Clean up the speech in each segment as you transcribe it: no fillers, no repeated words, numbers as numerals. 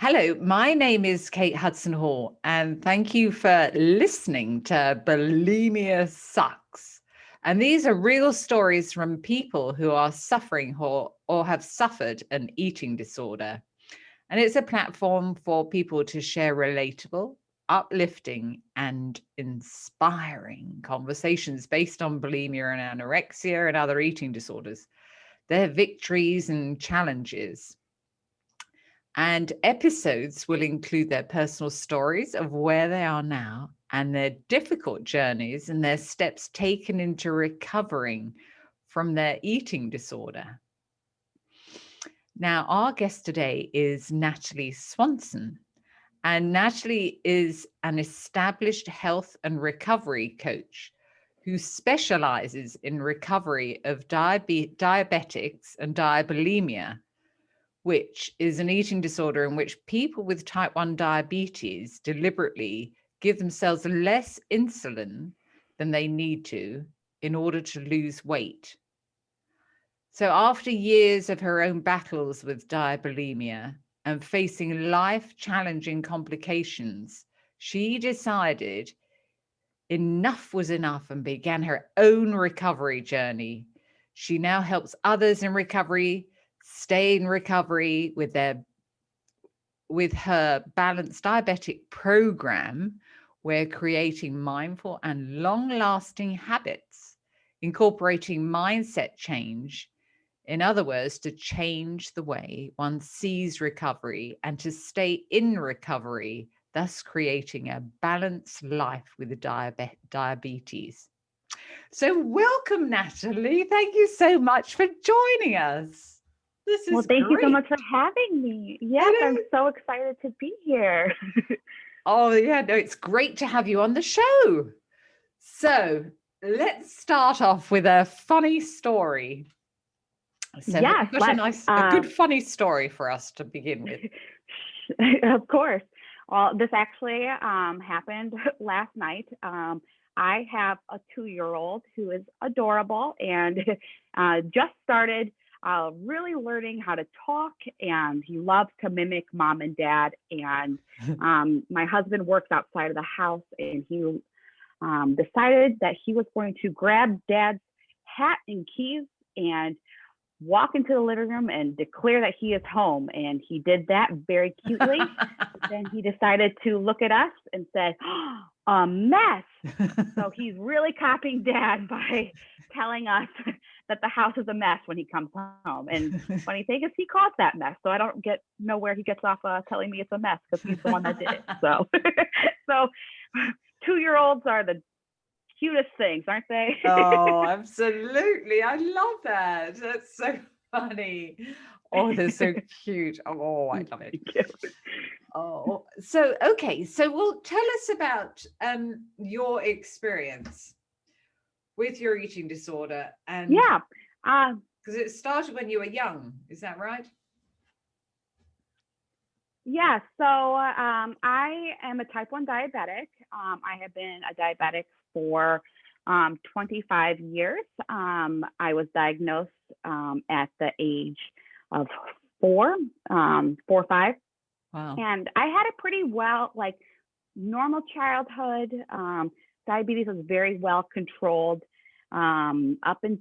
Hello, my name is Kate Hudson Hall, and thank you for listening to Bulimia Sucks. And these are real stories from people who are suffering or have suffered an eating disorder. And it's a platform for people to share relatable, uplifting, and inspiring conversations based on bulimia and anorexia and other eating disorders, their victories and challenges. And episodes will include their personal stories of where they are now and their difficult journeys and their steps taken into recovering from their eating disorder. Now, our guest today is Natalie Swanson. And Natalie is an established health and recovery coach who specializes in recovery of diabetics and diabulimia, which is an eating disorder in which people with type 1 diabetes deliberately give themselves less insulin than they need to in order to lose weight. So after years of her own battles with diabulimia and facing life-challenging complications, she decided enough was enough and began her own recovery journey. She now helps others in recovery stay in recovery with her balanced diabetic program. We're creating mindful and long-lasting habits, incorporating mindset change. In other words, to change the way one sees recovery and to stay in recovery, thus creating a balanced life with diabetes. So welcome, Natalie. Thank you so much for joining us. This Well, is thank you so great. much for having me. Yes, I'm so excited to be here. Oh, yeah, no, it's great to have you on the show. So let's start off with a funny story. So have Yes, you got a good funny story for us to begin with? of course. Well, this actually happened last night. I have a 2-year-old who is adorable and just started really learning how to talk, and he loves to mimic mom and dad. And my husband works outside of the house, and he decided that he was going to grab dad's hat and keys and walk into the living room and declare that he is home. And he did that very cutely. Then he decided to look at us and said, a mess. So he's really copying dad by telling us that the house is a mess when he comes home. And funny thing is, he caused that mess. So I don't know where he gets off telling me it's a mess, because he's the one that did it. So, so 2-year-olds are the cutest things, aren't they? Oh, absolutely. I love that. That's so funny. Oh, they're so cute. Oh, I love it. Oh, so okay. So well, tell us about your experience with your eating disorder, and Yeah. because it started when you were young, is that right? Yeah, so I am a type 1 diabetic. I have been a diabetic for 25 years. I was diagnosed at the age of 4 or 5. Wow. And I had a pretty normal childhood. Diabetes was very well controlled up until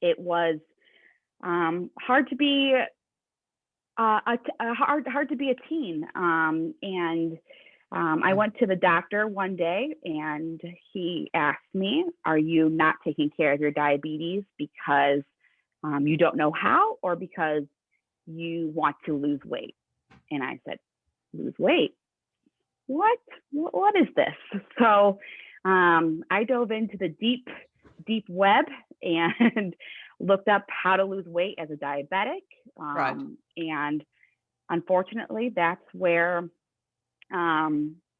it was hard to be hard to be a teen. And I went to the doctor one day, and he asked me, "Are you not taking care of your diabetes because you don't know how, or because you want to lose weight?" And I said, "Lose weight? What is this?" So I dove into the deep web and looked up how to lose weight as a diabetic. Right. And unfortunately, that's where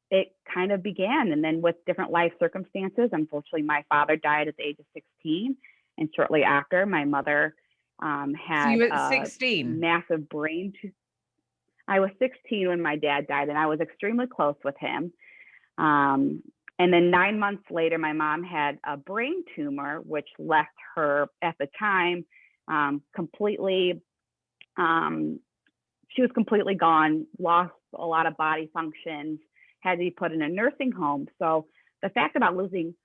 it kind of began. And then with different life circumstances, unfortunately, my father died at the age of 16. And shortly after, my mother So had you were a 16. massive brain. I was 16 when my dad died, and I was extremely close with him. And then 9 months later, my mom had a brain tumor, which left her at the time completely. She was completely gone, lost a lot of body functions, had to be put in a nursing home. So the fact about losing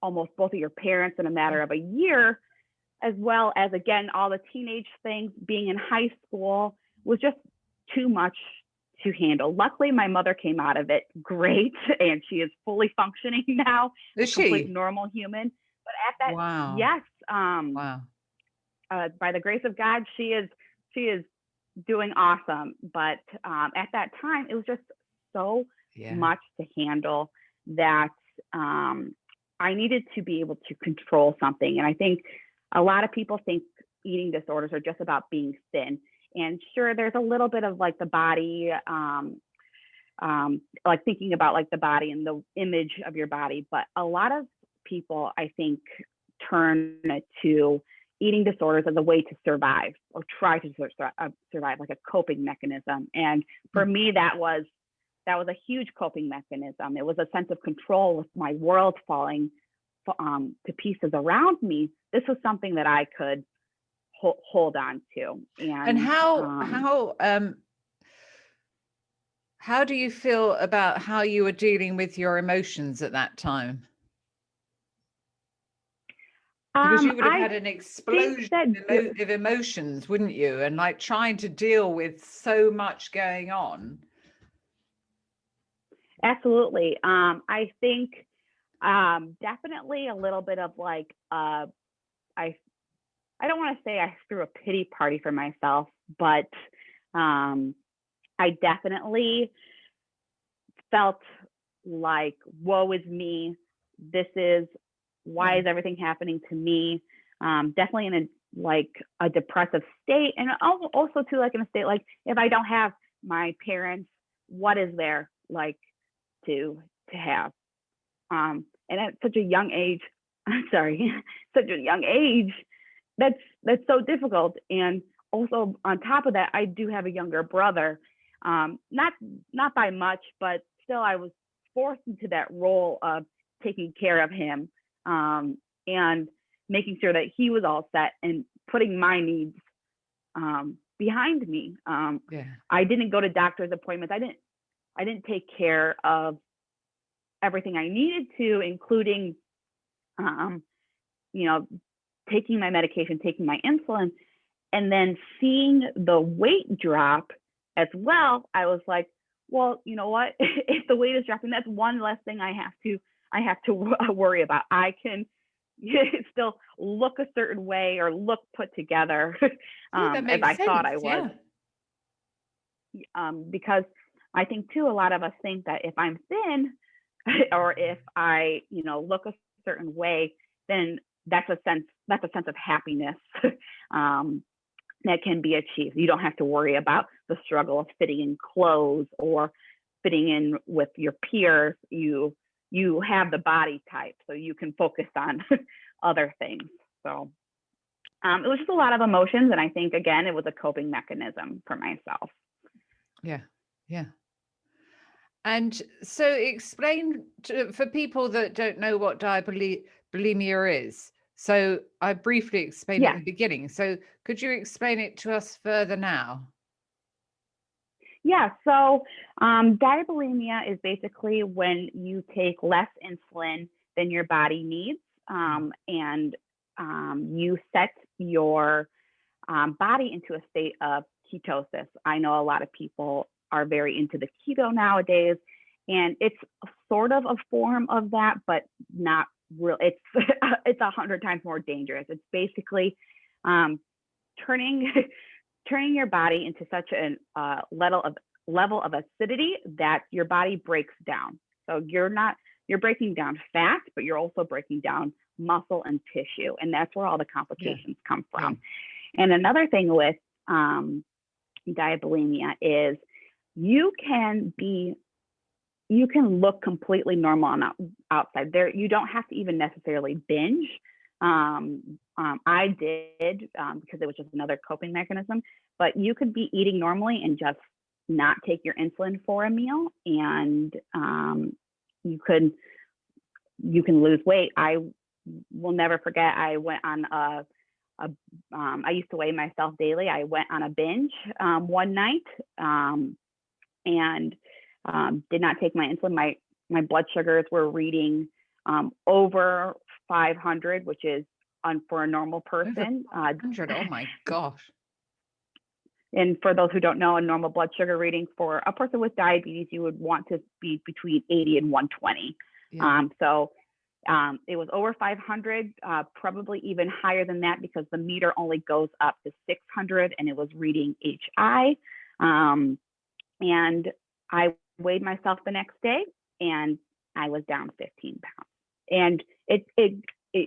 almost both of your parents in a matter of a year, as well as, again, all the teenage things, being in high school, was just too much to handle. Luckily, my mother came out of it great, and she is fully functioning now, Is a complete she? normal human. But at that, Wow. yes, Wow. by the grace of God, she is doing awesome. But at that time, it was just so Yeah. much to handle that I needed to be able to control something. And I think a lot of people think eating disorders are just about being thin. And sure, there's a little bit of like the body, like thinking about like the body and the image of your body. But a lot of people, I think, turn to eating disorders as a way to survive or try to survive, like a coping mechanism. And for me, that was a huge coping mechanism. It was a sense of control with my world falling to pieces around me. This was something that I could hold on to. And how do you feel about how you were dealing with your emotions at that time? Because you would have had an explosion of emotions, wouldn't you? And like trying to deal with so much going on. Absolutely. I think definitely a little bit of like, I don't want to say I threw a pity party for myself, but I definitely felt like, woe is me. Why is everything happening to me? Definitely in a depressive state, and also too, like in a state like, if I don't have my parents, what is there like to have? And at such a young age, that's so difficult. And also on top of that, I do have a younger brother, not by much, but still I was forced into that role of taking care of him, and making sure that he was all set and putting my needs behind me. I didn't go to doctor's appointments. I didn't take care of everything I needed to, including, taking my medication, taking my insulin, and then seeing the weight drop as well. I was like, well, you know what? If the weight is dropping, that's one less thing I have to worry about. I can still look a certain way or look put together as I thought I was. Because I think too, a lot of us think that if I'm thin or if I, look a certain way, then that's a sense of happiness that can be achieved. You don't have to worry about the struggle of fitting in clothes or fitting in with your peers. You have the body type, so you can focus on other things. So it was just a lot of emotions, and I think, again, it was a coping mechanism for myself. Yeah. And so explain for people that don't know what diabulimia is. So I briefly explained it at the beginning. So could you explain it to us further now? Yeah, so diabulimia is basically when you take less insulin than your body needs, and you set your body into a state of ketosis. I know a lot of people are very into the keto nowadays, and it's sort of a form of that, but not real. It's 100 times more dangerous. It's basically turning your body into such a level of acidity that your body breaks down. So you're breaking down fat, but you're also breaking down muscle and tissue, and that's where all the complications come from. And another thing with diabulimia is you can look completely normal on the outside. There, you don't have to even necessarily binge. I did because it was just another coping mechanism. But you could be eating normally and just not take your insulin for a meal, and you can lose weight. I will never forget. I went on I used to weigh myself daily. I went on a binge one night and did not take my insulin. My blood sugars were reading over 500, which is for a normal person. 100. Oh my gosh. And for those who don't know, a normal blood sugar reading for a person with diabetes, you would want to be between 80 and 120. Yeah. It was over 500, probably even higher than that, because the meter only goes up to 600, and it was reading HI. And I weighed myself the next day, and I was down 15 pounds. And it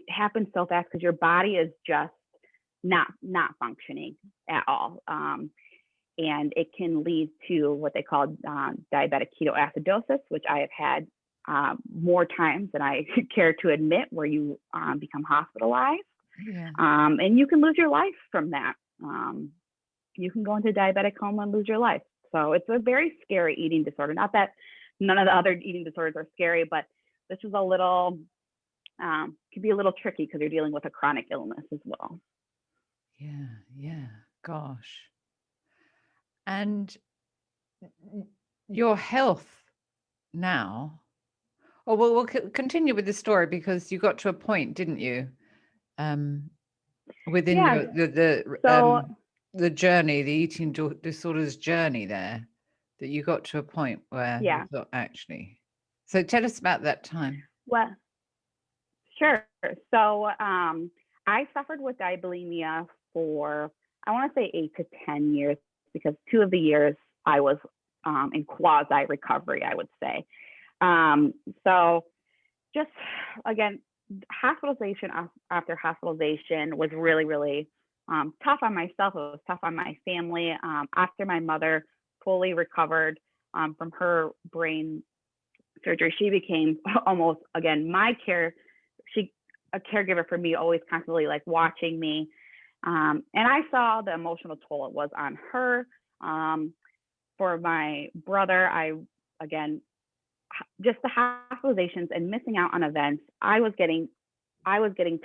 happens so fast because your body is just not functioning at all. And it can lead to what they call diabetic keto acidosis, which I have had more times than I care to admit, where you become hospitalized. Yeah. And you can lose your life from that. You can go into diabetic coma and lose your life. So it's a very scary eating disorder. Not that none of the other eating disorders are scary, but this is a little, could be a little tricky because you're dealing with a chronic illness as well. Yeah. Gosh. And your health now. Oh, well, we'll continue with the story, because you got to a point, didn't you? Within the journey, the eating disorders journey there, that you got to a point where you thought, actually. So tell us about that time. Well, sure. So I suffered with diabulimia for, I want to say 8 to 10 years, because 2 of the years I was in quasi recovery, I would say. So just, again, hospitalization after hospitalization was really, really tough on myself. It was tough on my family. After my mother fully recovered from her brain surgery, she became almost, again, a caregiver for me, always constantly like watching me. And I saw the emotional toll it was on her. For my brother, again, just the hospitalizations and missing out on events, I was getting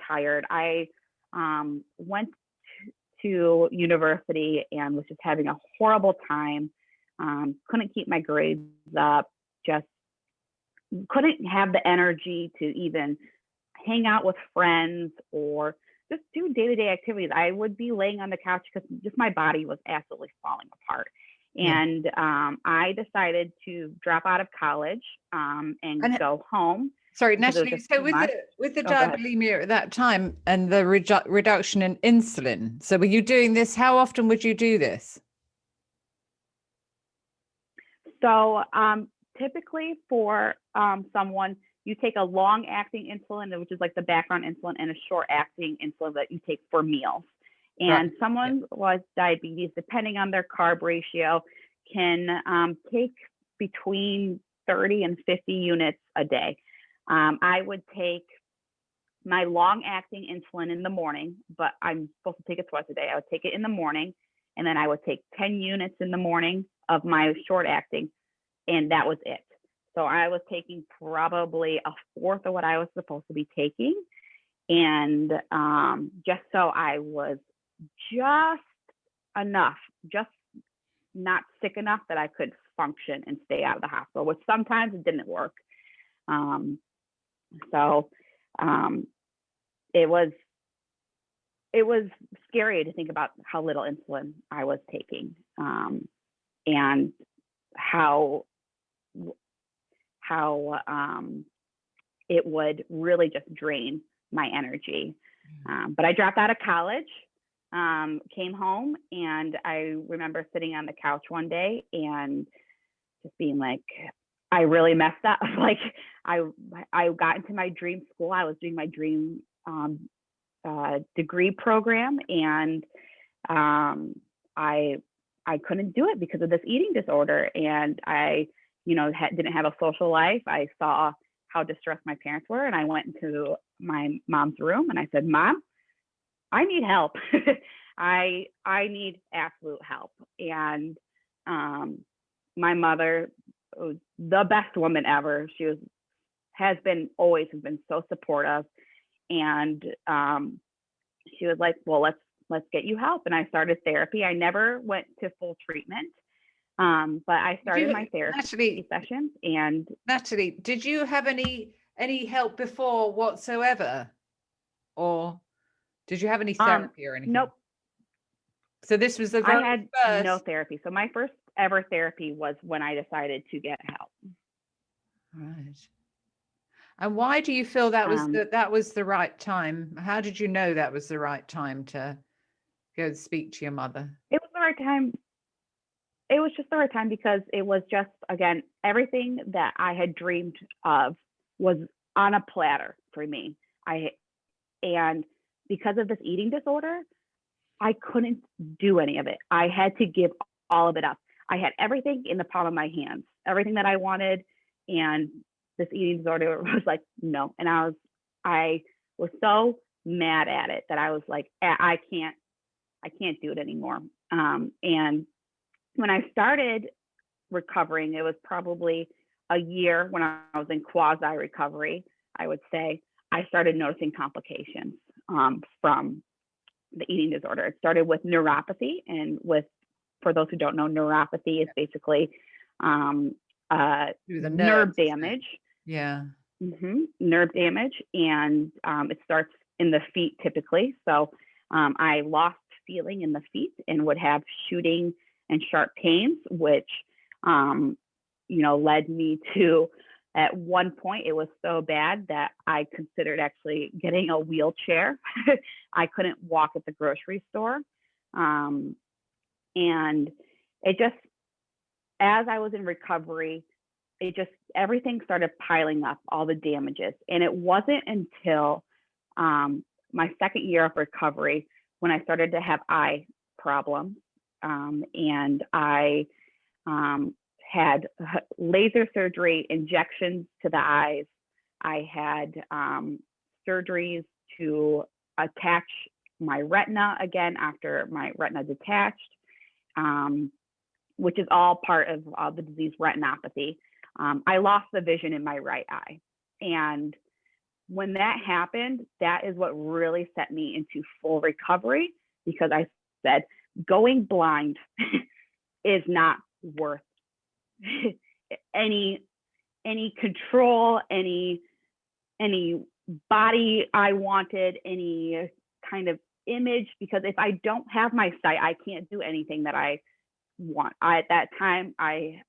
tired. I went to university and was just having a horrible time. Couldn't keep my grades up, just couldn't have the energy to even hang out with friends or just do day-to-day activities. I would be laying on the couch because just my body was absolutely falling apart. And I decided to drop out of college and go home. Sorry, Natalie, so with the diabulimia at that time and the reduction in insulin, so were you doing this? How often would you do this? So typically for someone, you take a long-acting insulin, which is like the background insulin, and a short-acting insulin that you take for meals. And someone with diabetes, depending on their carb ratio, can take between 30 and 50 units a day. I would take my long-acting insulin in the morning, but I'm supposed to take it twice a day. I would take it in the morning, and then I would take 10 units in the morning of my short-acting, and that was it. So I was taking probably a fourth of what I was supposed to be taking. And just so I was just enough, just not sick enough that I could function and stay out of the hospital, which sometimes it didn't work. So it was scary to think about how little insulin I was taking, and how it would really just drain my energy. But I dropped out of college, came home, and I remember sitting on the couch one day and just being like, I really messed up. Like I got into my dream school. I was doing my dream degree program, and I couldn't do it because of this eating disorder. And I, didn't have a social life. I saw how distressed my parents were, and I went into my mom's room and I said, Mom, I need help. I need absolute help. And my mother, was the best woman ever. She has been so supportive. And she was like, well, let's get you help. And I started therapy. I never went to full treatment. But I started my therapy sessions. And Natalie, did you have any help before whatsoever? Or did you have any therapy or anything? Nope. So this was the very first. I had no therapy. So my first ever therapy was when I decided to get help. Right. And why do you feel that was the right time? How did you know that was the right time to go speak to your mother? It was the right time. It was just the right time because it was just, again, everything that I had dreamed of was on a platter for me. And because of this eating disorder, I couldn't do any of it. I had to give all of it up. I had everything in the palm of my hands, everything that I wanted. And this eating disorder was like, no. And I was so mad at it that I was like, I can't do it anymore. And when I started recovering, it was probably a year when I was in quasi recovery, I would say. I started noticing complications from the eating disorder. It started with neuropathy, and for those who don't know, neuropathy is basically nerve damage. Yeah. Nerve damage, and it starts in the feet typically. So I lost feeling in the feet and would have shooting and sharp pains, which led me to, at one point, it was so bad that I considered actually getting a wheelchair. I couldn't walk at the grocery store. And it just, as I was in recovery, everything started piling up, all the damages. And it wasn't until my second year of recovery when I started to have eye problems. And I had laser surgery, injections to the eyes. I had surgeries to attach my retina again after my retina detached, which is all part of the disease retinopathy. I lost the vision in my right eye. And when that happened, that is what really set me into full recovery, because I said, going blind is not worth any control, any body I wanted, any kind of image, because if I don't have my sight, I can't do anything that I want. At that time, I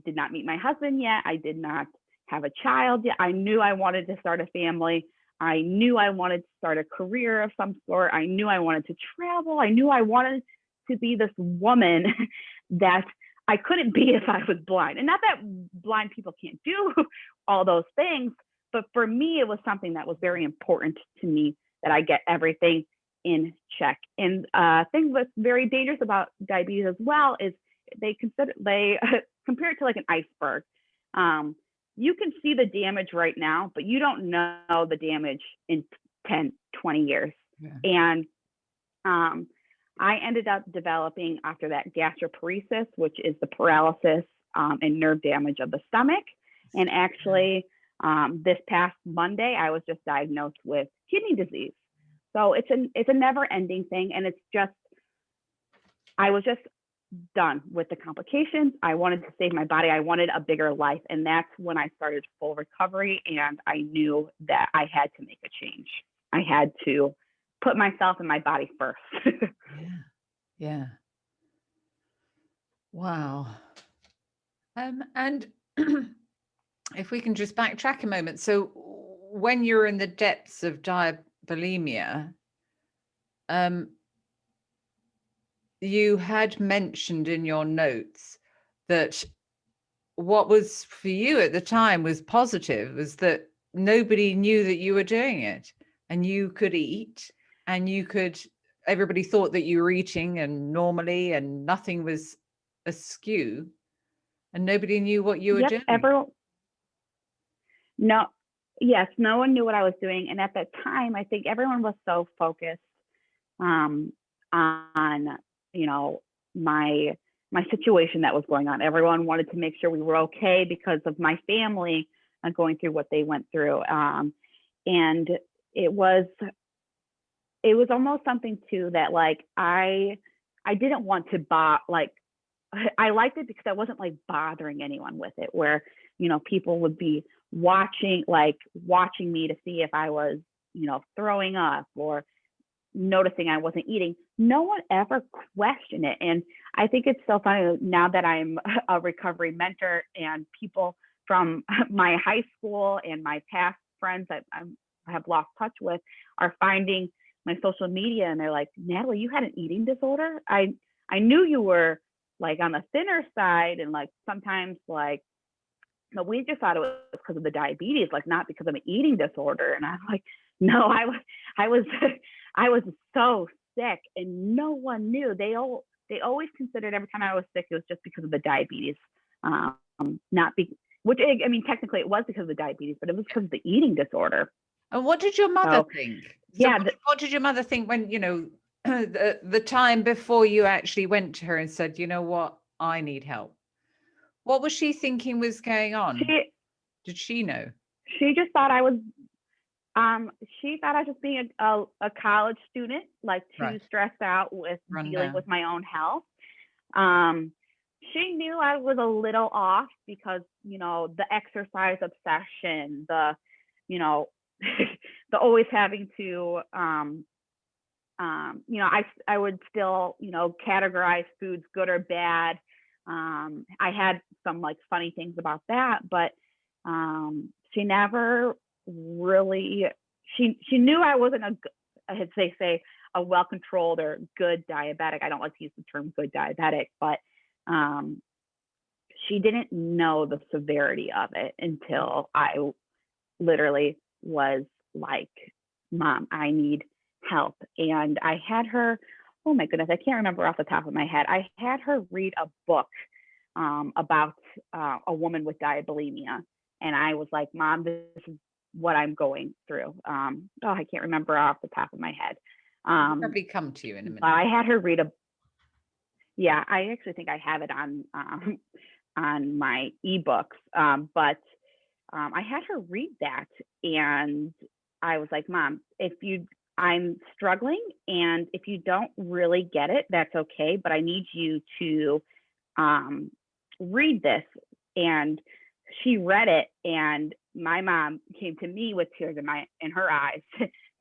did not meet my husband yet. I did not have a child yet. I knew I wanted to start a family. I knew I wanted to start a career of some sort. I knew I wanted to travel. I knew I wanted to be this woman that I couldn't be if I was blind. And not that blind people can't do all those things, but for me, it was something that was very important to me, that I get everything in check. And thing that's very dangerous about diabetes as well is they compare it to like an iceberg. You can see the damage right now, but you don't know the damage in 10, 20 years. Yeah. And I ended up developing, after that, gastroparesis, which is the paralysis and nerve damage of the stomach. And actually, this past Monday, I was just diagnosed with kidney disease. So it's a never-ending thing, and I was just done with the complications. I wanted to save my body. I wanted a bigger life, and that's when I started full recovery, and I knew that I had to make a change. I had to put myself and my body first. Yeah. Wow. And if we can just backtrack a moment. So when you're in the depths of diabulimia, you had mentioned in your notes that what was for you at the time was positive, was that nobody knew that you were doing it, and you could eat, and everybody thought that you were eating and normally, and nothing was askew, and nobody knew what you were doing. No one knew what I was doing. And at that time, I think everyone was so focused on, my my situation that was going on. Everyone wanted to make sure we were okay because of my family going through what they went through. And it was almost something too that like I didn't want to like I liked it because I wasn't like bothering anyone with it, where, you know, people would be watching me to see if I was, you know, throwing up or noticing I wasn't eating. No one ever questioned it. And I think it's so funny now that I'm a recovery mentor, and people from my high school and my past friends that I have lost touch with are finding my social media, and they're like, Natalie, you had an eating disorder? I knew you were like on the thinner side, and like sometimes like, but we just thought it was because of the diabetes, like not because of an eating disorder. And I'm like, no, I was so sick, and no one knew. They always considered every time I was sick, it was just because of the diabetes. Which, I mean, technically it was because of the diabetes, but it was because of the eating disorder. And what did your mother think? So yeah. What did your mother think when, you know, the time before you actually went to her and said, you know what, I need help? What was she thinking was going on? Did she know? She just thought I was, she thought I was just being a college student, like too stressed out with dealing with my own health. She knew I was a little off because, you know, the exercise obsession, the, you know, the always having to, you know, I would still, you know, categorize foods good or bad. I had some like funny things about that, but she never really, she knew I wasn't as they say, a well-controlled or good diabetic. I don't like to use the term good diabetic, but she didn't know the severity of it until I literally was like, Mom, I need help. And I had her, oh my goodness, I can't remember off the top of my head. I had her read a book about a woman with diabulimia. And I was like, Mom, this is what I'm going through. I can't remember off the top of my head. It'll probably come to you in a minute. I had her read yeah, I actually think I have it on my ebooks, but I had her read that, and I was like, Mom, I'm struggling, and if you don't really get it, that's okay, but I need you to read this. And she read it, and my mom came to me with tears in her eyes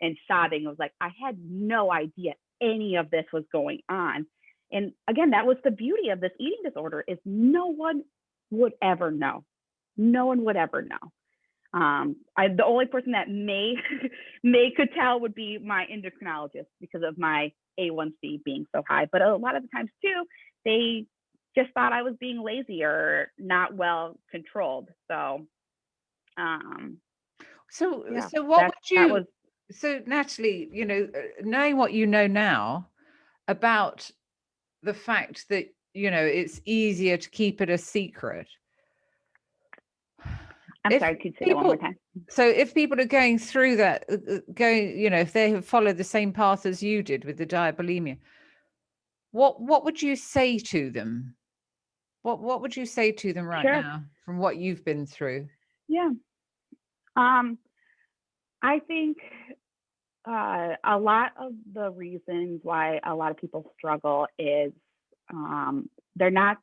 and sobbing. It was like, I had no idea any of this was going on. And again, that was the beauty of this eating disorder, is no one would ever know. No one would ever know. The only person that may could tell would be my endocrinologist, because of my A1C being so high. But a lot of the times too, they just thought I was being lazy or not well controlled. So, so Natalie, you know, knowing what you know now about the fact that, you know, it's easier to keep it a secret. I'm sorry, could you say that one more time? So if people are going through that, you know, if they have followed the same path as you did with the diabulimia, what would you say to them? What would you say to them right now from what you've been through? Yeah. I think a lot of the reasons why a lot of people struggle is they're not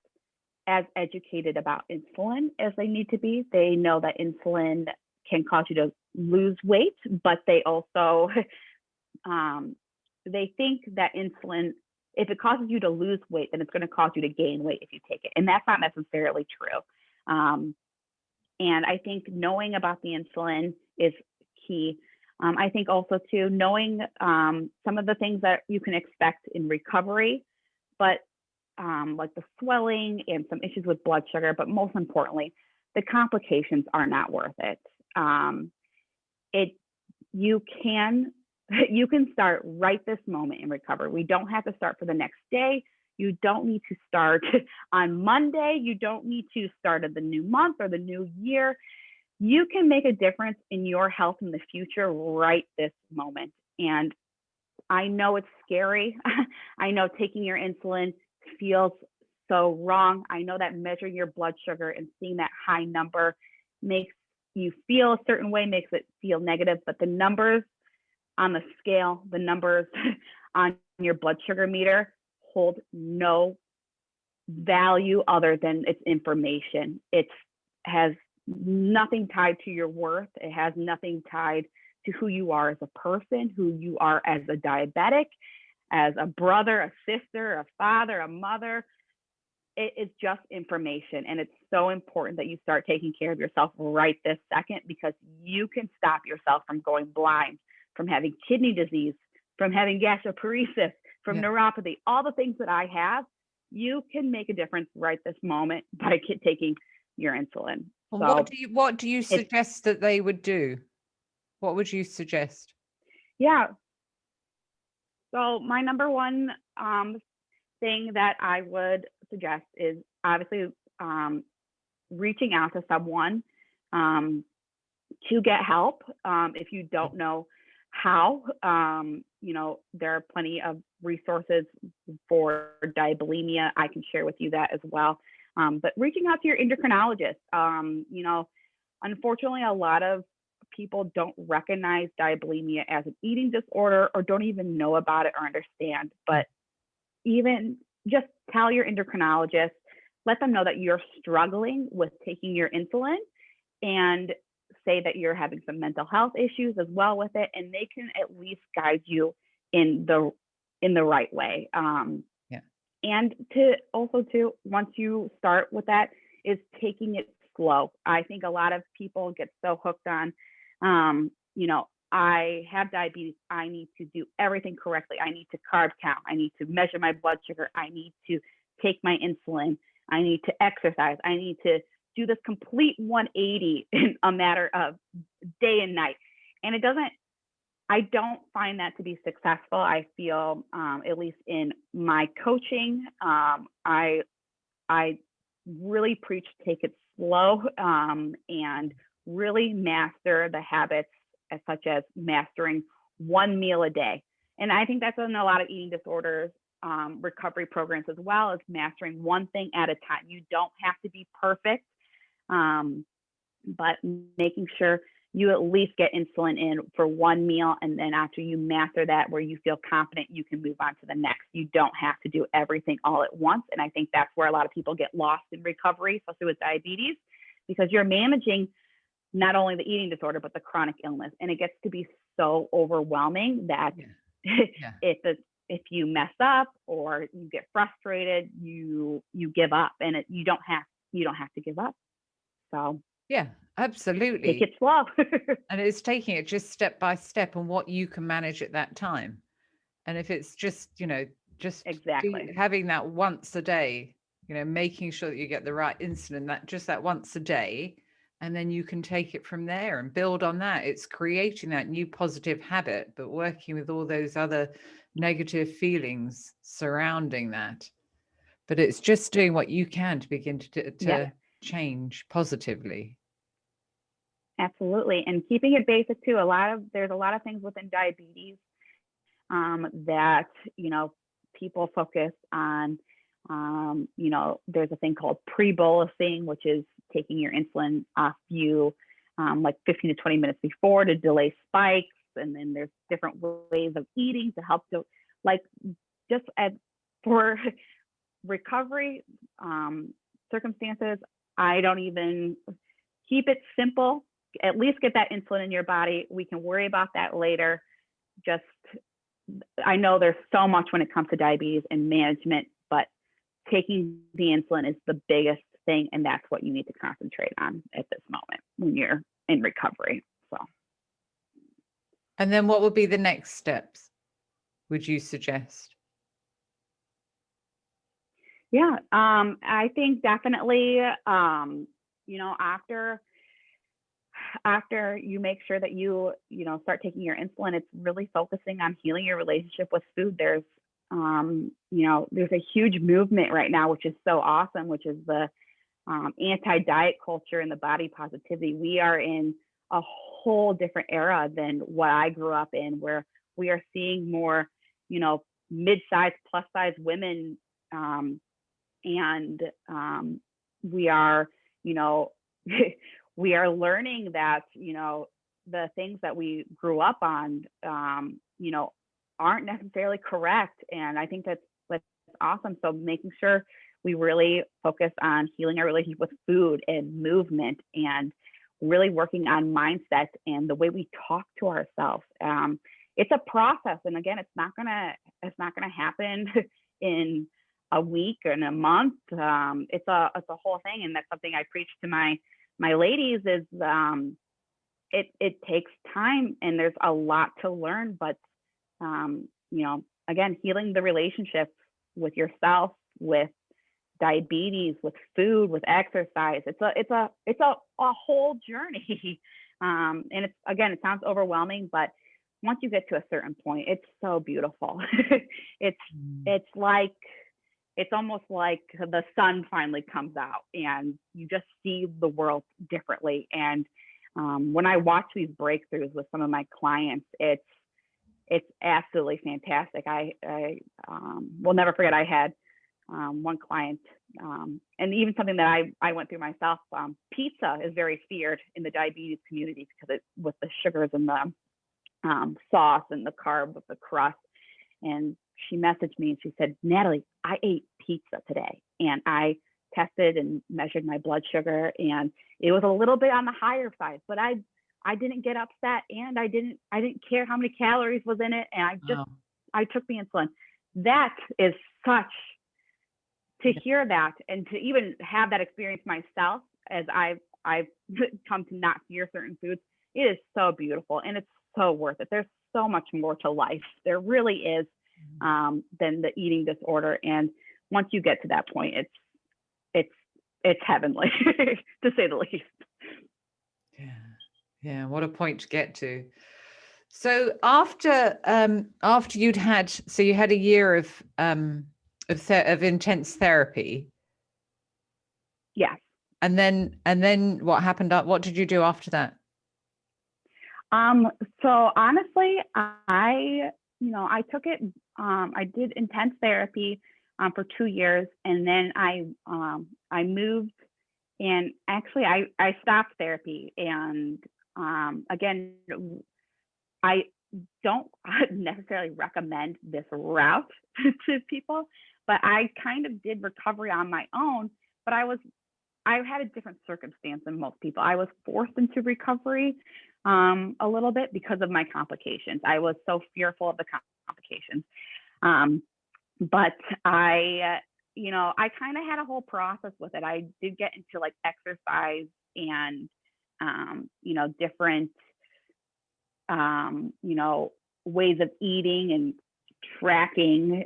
as educated about insulin as they need to be. They know that insulin can cause you to lose weight, but they also they think that insulin, if it causes you to lose weight, then it's going to cause you to gain weight if you take it, and that's not necessarily true. And I think knowing about the insulin is key. I think also too, knowing some of the things that you can expect in recovery, but like the swelling and some issues with blood sugar, but most importantly, the complications are not worth it. You can start right this moment in recovery. We don't have to start for the next day. You don't need to start on Monday. You don't need to start at the new month or the new year. You can make a difference in your health in the future right this moment. And I know it's scary. I know taking your insulin feels so wrong. I know that measuring your blood sugar and seeing that high number makes you feel a certain way, makes it feel negative, but the numbers on the scale, the numbers on your blood sugar meter hold no value other than its information. It has nothing tied to your worth. It has nothing tied to who you are as a person, who you are as a diabetic, as a brother, a sister, a father, a mother. It is just information. And it's so important that you start taking care of yourself right this second, because you can stop yourself from going blind, from having kidney disease, from having gastroparesis, from neuropathy, all the things that I have. You can make a difference right this moment by taking your insulin. And so what do you suggest that they would do? What would you suggest? Yeah. So my number one thing that I would suggest is obviously reaching out to someone to get help. If you don't know how, there are plenty of resources for diabulimia. I can share with you that as well. But reaching out to your endocrinologist, unfortunately, a lot of people don't recognize diabulimia as an eating disorder or don't even know about it or understand. But even just tell your endocrinologist, let them know that you're struggling with taking your insulin, and say that you're having some mental health issues as well with it, and they can at least guide you in the right way. And once you start with that, is taking it slow. I think a lot of people get so hooked on, I have diabetes, I need to do everything correctly. I need to carb count. I need to measure my blood sugar. I need to take my insulin. I need to exercise. I need to do this complete 180 in a matter of day and night. And I don't find that to be successful. I feel, at least in my coaching, I really preach take it slow, and really master the habits, such as mastering one meal a day. And I think that's in a lot of eating disorders recovery programs as well, as mastering one thing at a time. You don't have to be perfect, but making sure you at least get insulin in for one meal. And then after you master that, where you feel confident, you can move on to the next. You don't have to do everything all at once. And I think that's where a lot of people get lost in recovery, especially with diabetes, because you're managing not only the eating disorder, but the chronic illness. And it gets to be so overwhelming that if you mess up or you get frustrated, you give up, and you don't have to give up. So yeah, absolutely. take it slow. And it's taking it just step by step and what you can manage at that time. And if it's just, Exactly. having that once a day, making sure that you get the right insulin, that once a day, and then you can take it from there and build on that. It's creating that new positive habit, but working with all those other negative feelings surrounding that. But it's just doing what you can to begin to change positively. Absolutely. And keeping it basic too. There's a lot of things within diabetes that, people focus on. There's a thing called pre-bolusing, which is taking your insulin off you like 15 to 20 minutes before to delay spikes. And then there's different ways of eating to help to, for recovery circumstances, I don't even keep it simple. At least get that insulin in your body. We can worry about that later. I know there's so much when it comes to diabetes and management, but taking the insulin is the biggest thing, and that's what you need to concentrate on at this moment when you're in recovery. So, and then what would be the next steps, would you suggest? Yeah, I think definitely, after you make sure that you start taking your insulin, it's really focusing on healing your relationship with food. There's a huge movement right now, which is so awesome, which is the anti-diet culture and the body positivity. We are in a whole different era than what I grew up in, where we are seeing more, mid-sized, plus-size women And we are, you know, we are learning that, you know, the things that we grew up on, you know, aren't necessarily correct. And I think that's awesome. So making sure we really focus on healing our relationship with food and movement, and really working on mindset and the way we talk to ourselves. It's a process, and again, it's not gonna happen in a week or in a month. It's a whole thing, and that's something I preach to my ladies is it takes time, and there's a lot to learn. But you know, again, healing the relationship with yourself, with diabetes, with food, with exercise, it's a whole journey. And it's, again, it sounds overwhelming, but once you get to a certain point, it's so beautiful. It's like, it's almost like the sun finally comes out and you just see the world differently. And when I watch these breakthroughs with some of my clients, it's absolutely fantastic. I will never forget, I had one client, and even something that I went through myself. Pizza is very feared in the diabetes community because with the sugars and the sauce and the carb with the crust. And she messaged me and she said, "Natalie, I ate pizza today, and I tested and measured my blood sugar, and it was a little bit on the higher side, but I didn't get upset, and I didn't care how many calories was in it, and I took the insulin." That is such, to hear that and to even have that experience myself, as I've come to not fear certain foods, it is so beautiful, and it's so worth it. There's so much more to life. There really is, than the eating disorder. And once you get to that point, it's heavenly, to say the least. Yeah. What a point to get to. So after you'd had, so you had a year of intense therapy. Yes. And then what happened? What did you do after that? So honestly, I took it, I did intense therapy, for 2 years. And then I moved, and actually I stopped therapy. And, again, I don't necessarily recommend this route to people, but I kind of did recovery on my own, but I had a different circumstance than most people. I was forced into recovery a little bit because of my complications. I was so fearful of the complications. But I kind of had a whole process with it. I did get into like exercise and, different, ways of eating and tracking.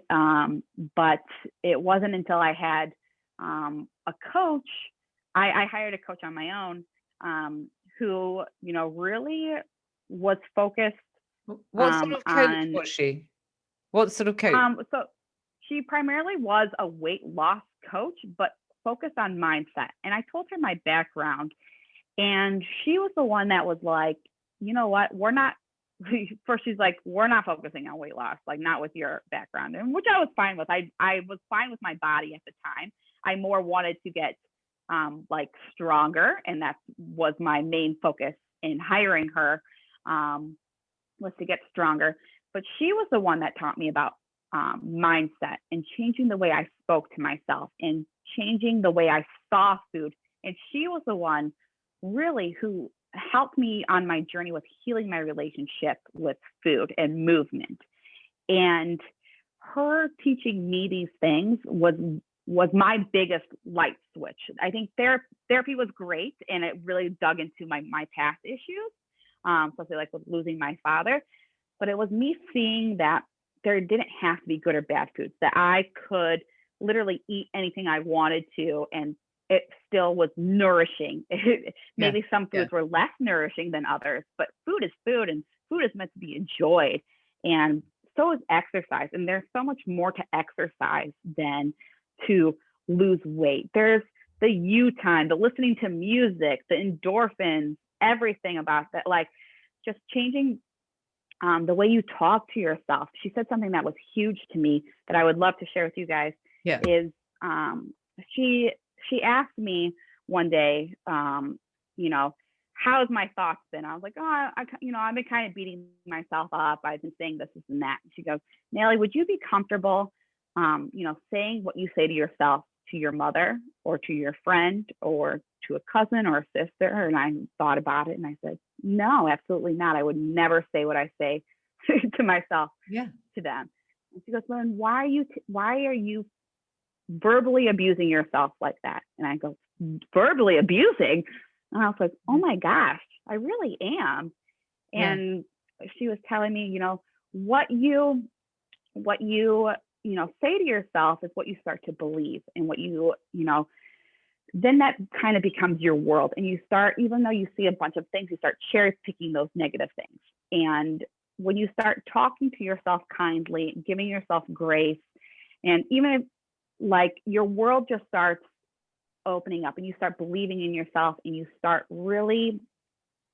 But it wasn't until I had a coach. I hired a coach on my own, who, really was focused. What sort of coach was she? What sort of coach? So she primarily was a weight loss coach, but focused on mindset. And I told her my background, and she was the one that was like, "You know what? We're not." First, she's like, "We're not focusing on weight loss, like not with your background," and which I was fine with. I was fine with my body at the time. I more wanted to get like stronger, and that was my main focus in hiring her, was to get stronger. But she was the one that taught me about mindset and changing the way I spoke to myself and changing the way I saw food. And she was the one really who helped me on my journey with healing my relationship with food and movement. And her teaching me these things was my biggest light switch. I think therapy was great, and it really dug into my past issues, especially like with losing my father. But it was me seeing that there didn't have to be good or bad foods, that I could literally eat anything I wanted to, and it still was nourishing. Maybe some foods were less nourishing than others, but food is food, and food is meant to be enjoyed. And so is exercise. And there's so much more to exercise than to lose weight. There's the you time, the listening to music, the endorphins, everything about that, like just changing the way you talk to yourself. She said something that was huge to me that I would love to share with you guys. Is she asked me one day, how's my thoughts been? I was like, I've been kind of beating myself up. I've been saying this and that. And she goes, Natalie, would you be comfortable, saying what you say to yourself, to your mother or to your friend or to a cousin or a sister? And I thought about it and I said, no, absolutely not. I would never say what I say to myself, to them. And she goes, well, then why are you verbally abusing yourself like that? And I go, verbally abusing? And I was like, oh my gosh, I really am. And she was telling me, what you say to yourself is what you start to believe, and what then that kind of becomes your world. And you start, even though you see a bunch of things, you start cherry picking those negative things. And when you start talking to yourself kindly, giving yourself grace, and even like your world just starts opening up, and you start believing in yourself, and you start really,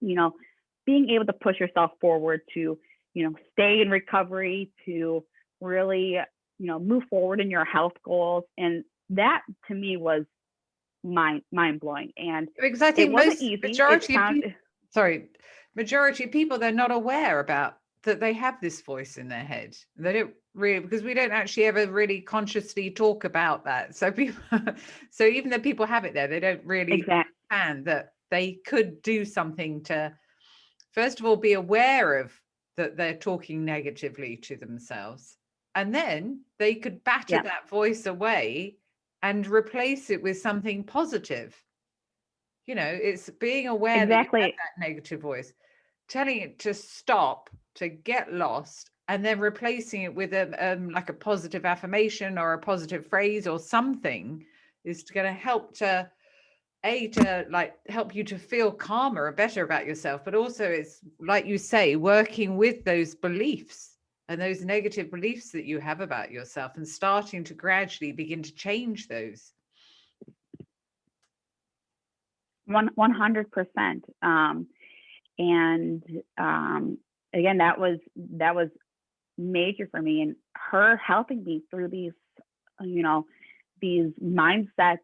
being able to push yourself forward to, stay in recovery, to really, move forward in your health goals. And that to me was mind blowing. And because I think it wasn't easy. Majority of people, they're not aware about that they have this voice in their head. They don't really, because we don't actually ever really consciously talk about that. So so even though people have it there, they don't really understand that they could do something to, first of all, be aware of that they're talking negatively to themselves. And then they could batter that voice away and replace it with something positive. It's being aware that you have that negative voice, telling it to stop, to get lost, and then replacing it with like a positive affirmation or a positive phrase or something is going to help to help you to feel calmer or better about yourself. But also, it's like you say, working with those beliefs and those negative beliefs that you have about yourself, and starting to gradually begin to change those. 100%. And again, that was major for me, and her helping me through these mindset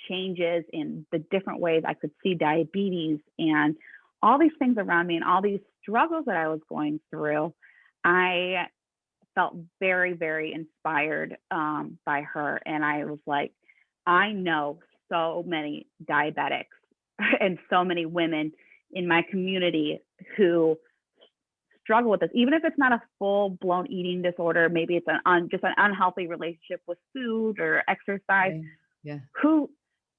changes in the different ways I could see diabetes and all these things around me and all these struggles that I was going through. I felt very, very inspired by her. And I was like, I know so many diabetics and so many women in my community who struggle with this, even if it's not a full-blown eating disorder. Maybe it's just an unhealthy relationship with food or exercise, who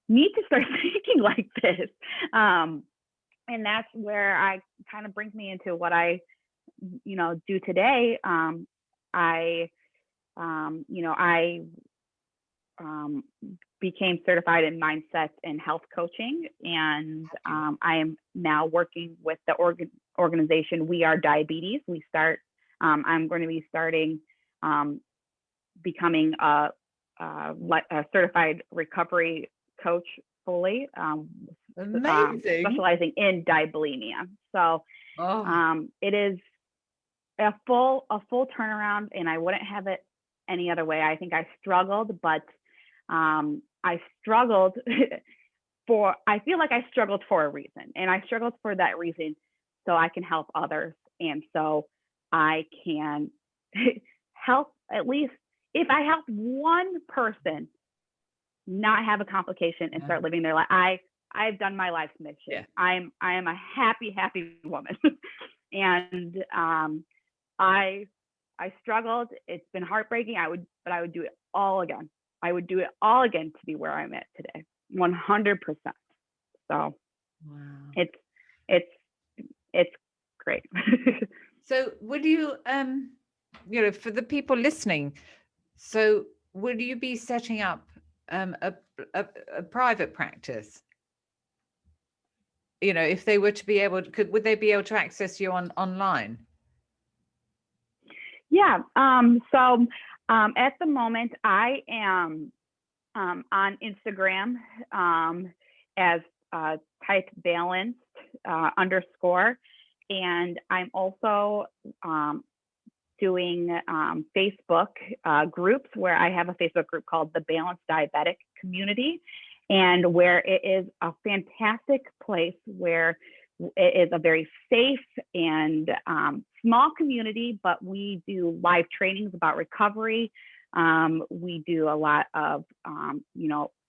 need to start thinking like this. And that's where I kind of brings me into what I, do today. I became certified in mindset and health coaching, and I am now working with the organization We Are Diabetes. I'm going to be starting becoming a certified recovery coach fully, specializing in Diabulimia. So it is a full turnaround, and I wouldn't have it any other way. I think I struggled, but I struggled I feel like I struggled for a reason, and I struggled for that reason so I can help others. And so I can help, at least if I help one person not have a complication and start living their life, I've done my life's mission. I am a happy woman. And I struggled. It's been heartbreaking. But I would do it all again. I would do it all again to be where I'm at today, 100%. So it's great. So would you, for the people listening, so would you be setting up a private practice? If they were to be able to, would they be able to access you online? Yeah. So at the moment, I am on Instagram as type balanced _. And I'm also doing Facebook groups, where I have a Facebook group called the Balanced Diabetic community, and where it is a fantastic place where it is a very safe and small community, but we do live trainings about recovery. We do a lot of,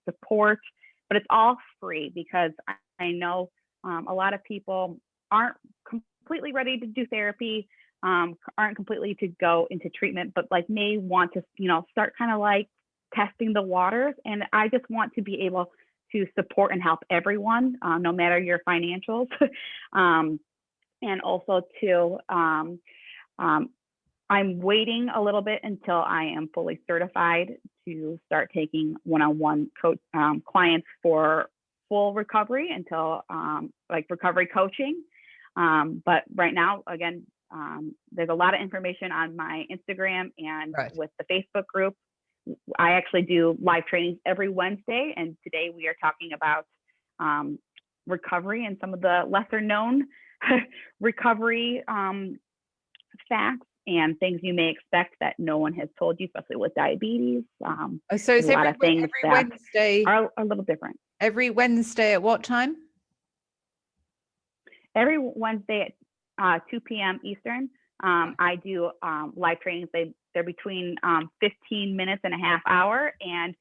support, but it's all free because I know a lot of people aren't completely ready to do therapy, aren't completely to go into treatment, but like may want to, start kind of like testing the waters. And I just want to be able to support and help everyone, no matter your financials. And also to, I'm waiting a little bit until I am fully certified to start taking one-on-one clients for full recovery until like recovery coaching. But right now, again, there's a lot of information on my Instagram and with the Facebook group. I actually do live trainings every Wednesday. And today we are talking about recovery and some of the lesser known recovery facts and things you may expect that no one has told you, especially with diabetes. So it's a lot of things every Wednesday are a little different. Every Wednesday at what time? Every Wednesday at 2 p.m. Eastern. I do live trainings. They're between 15 minutes and a half hour. And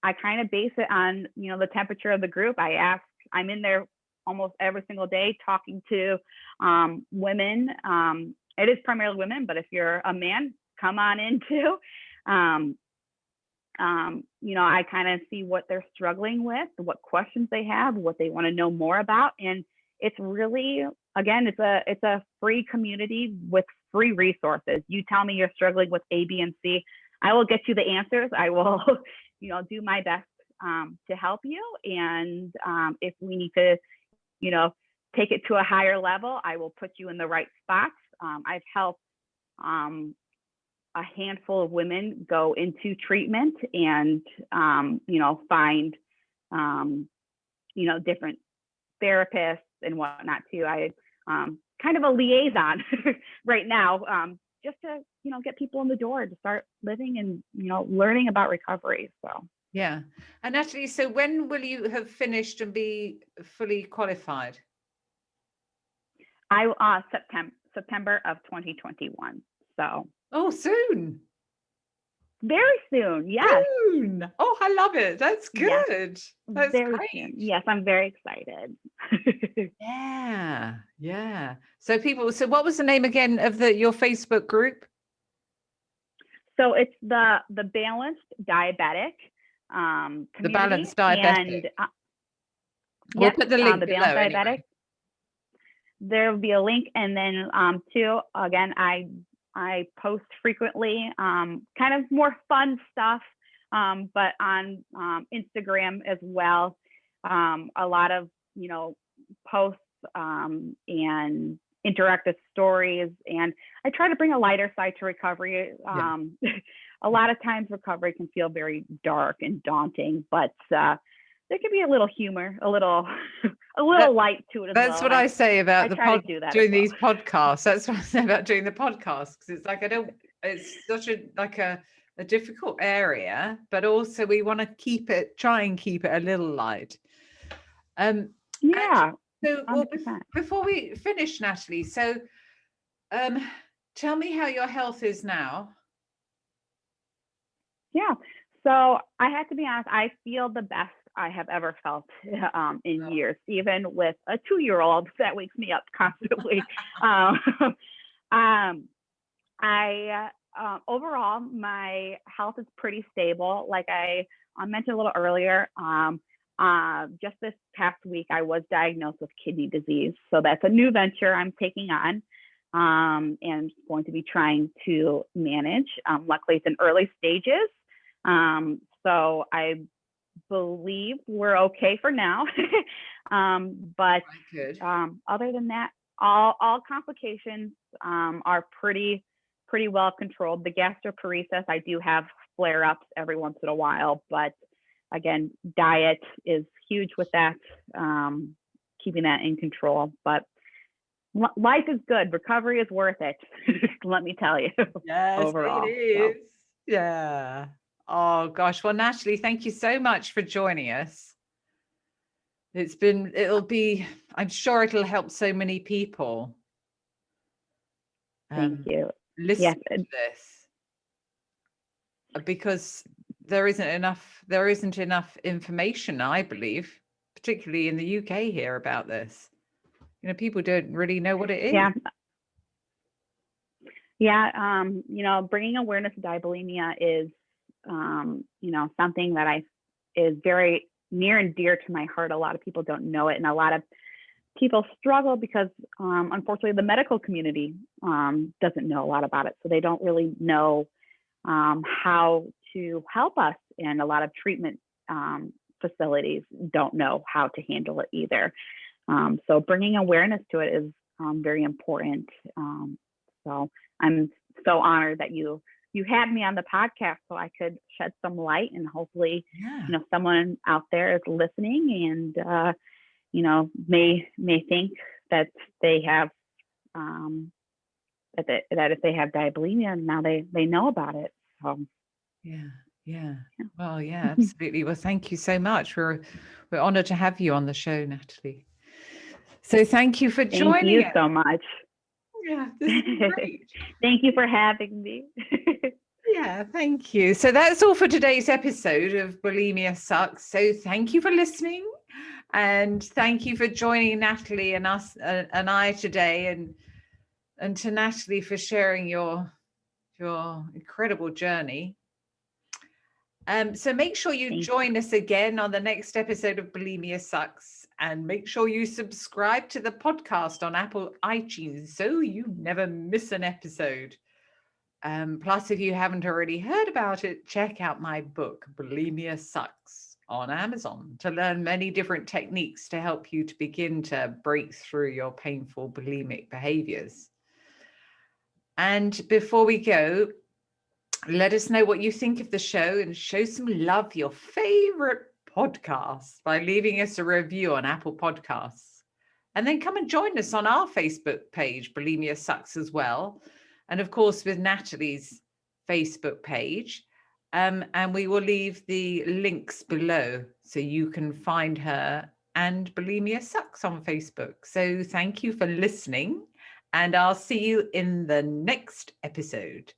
I kind of base it on, the temperature of the group. I'm in there almost every single day talking to women. It is primarily women, but if you're a man, come on in too. I kind of see what they're struggling with, what questions they have, what they want to know more about. And it's really, again, it's a free community with free resources. You tell me you're struggling with A, B, and C. I will get you the answers. I will, do my best to help you. And if we need to, take it to a higher level, I will put you in the right spots. I've helped a handful of women go into treatment and, find, different therapists and whatnot too. I kind of a liaison right now, just to, get people in the door to start living and, learning about recovery. So. Yeah. And Natalie, so when will you have finished and be fully qualified? September of 2021. So. Oh, soon. Very soon. Yes. Soon. Oh, I love it. That's good. Yes. That's very great. Soon. Yes, I'm very excited. Yeah. Yeah. So what was the name again of your Facebook group? So it's the Balanced Diabetic community. The Balanced Diabetic. And we'll put the link the below Balanced Diabetic. Anyway. There will be a link, and then too, again, I post frequently, kind of more fun stuff, but on Instagram as well. A lot of posts and interactive stories, and I try to bring a lighter side to recovery. A lot of times recovery can feel very dark and daunting, but there can be a little humor, a little light to it as well. That's what I say about doing these podcasts. That's what I say about doing the podcast, because it's like it's such a difficult area, but also we want to try and keep it a little light. Yeah. So before we finish, Natalie, so tell me how your health is now. Yeah. So I have to be honest, I feel the best I have ever felt in years, even with a 2-year-old that wakes me up constantly. Overall, my health is pretty stable. Like I mentioned a little earlier, just this past week, I was diagnosed with kidney disease. So that's a new venture I'm taking on and going to be trying to manage. Luckily, it's in early stages. So I believe we're okay for now. But other than that, all complications are pretty well controlled. The gastroparesis, I do have flare-ups every once in a while, but again, diet is huge with that, keeping that in control. But life is good. Recovery is worth it. Let me tell you. Yes, overall, it is. So. Yeah. Oh gosh. Well, Natalie, thank you so much for joining us. I'm sure it'll help so many people Thank you. Yes. listening to this, because there isn't enough information, I believe, particularly in the UK here about this. People don't really know what it is. Yeah. Yeah. Bringing awareness to diabulimia is, something that is very near and dear to my heart. A lot of people don't know it, and a lot of people struggle because, unfortunately, the medical community doesn't know a lot about it. So they don't really know how to help us, and a lot of treatment facilities don't know how to handle it either. So bringing awareness to it is very important. So I'm so honored that you had me on the podcast so I could shed some light, and hopefully, someone out there is listening and, may think that they have, that if they have diabulimia, now they know about it. So. Yeah. Well, yeah, absolutely. Well, thank you so much. We're honored to have you on the show, Natalie. So thank you for joining us. Thank you so much. Yeah, this is great. Thank you for having me. Yeah, thank you. So that's all for today's episode of Bulimia Sucks. So thank you for listening, and thank you for joining Natalie and us and I today, and to Natalie for sharing your incredible journey. So make sure you join us again on the next episode of Bulimia Sucks, and make sure you subscribe to the podcast on Apple iTunes so you never miss an episode. Plus, if you haven't already heard about it, check out my book, Bulimia Sucks, on Amazon to learn many different techniques to help you to begin to break through your painful bulimic behaviors. And before we go, let us know what you think of the show and show some love your favorite podcast by leaving us a review on Apple Podcasts. And then come and join us on our Facebook page, Bulimia Sucks, as well. And of course, with Natalie's Facebook page. And we will leave the links below so you can find her and Bulimia Sucks on Facebook. So thank you for listening, and I'll see you in the next episode.